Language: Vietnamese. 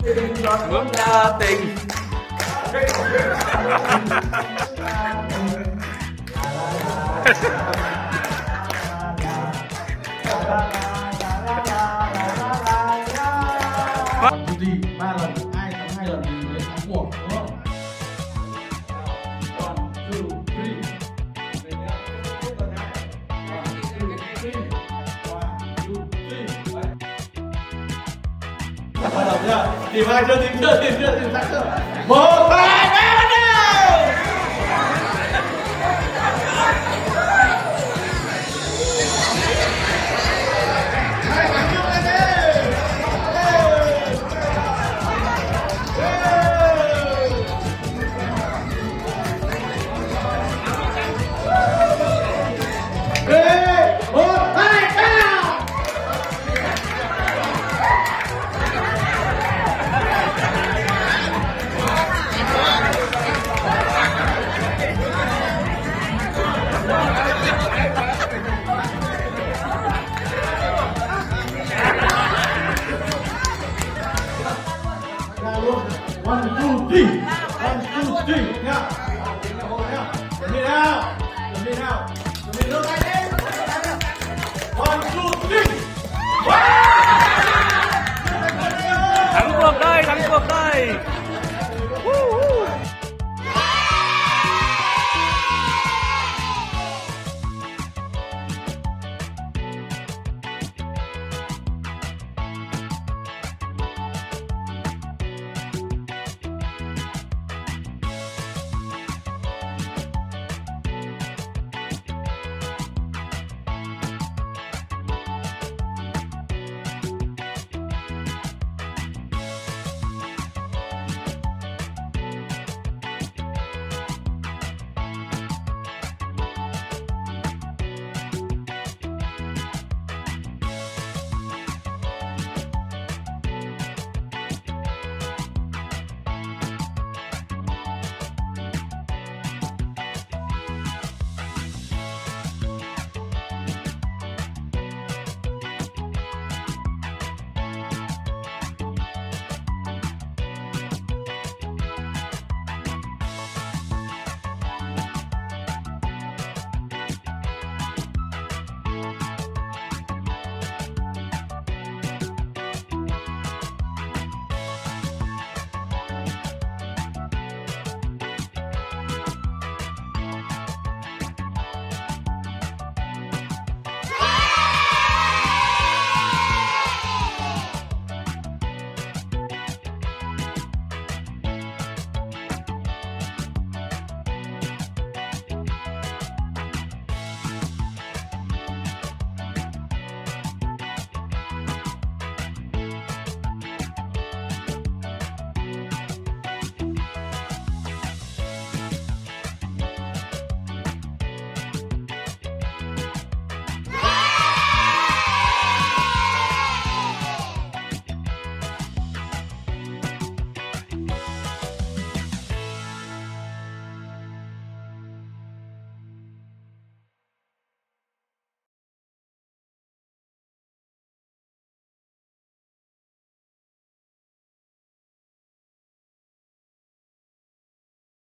Muốn đa tình. Gì 3 lần, ai thắng 2 lần thì người thắng cuộc, đúng không? 1, 2, 3. Bắt đầu chưa? Tìm ai chưa? Tìm thắng chưa? 1, 2, 3, bắt đầu! One, two, three. One, two, three. Nha. Chuẩn bị nào. Chuẩn bị nào. Chuẩn bị đưa tay lên. One, two, three. Thắng cuộc đây, thắng cuộc đây.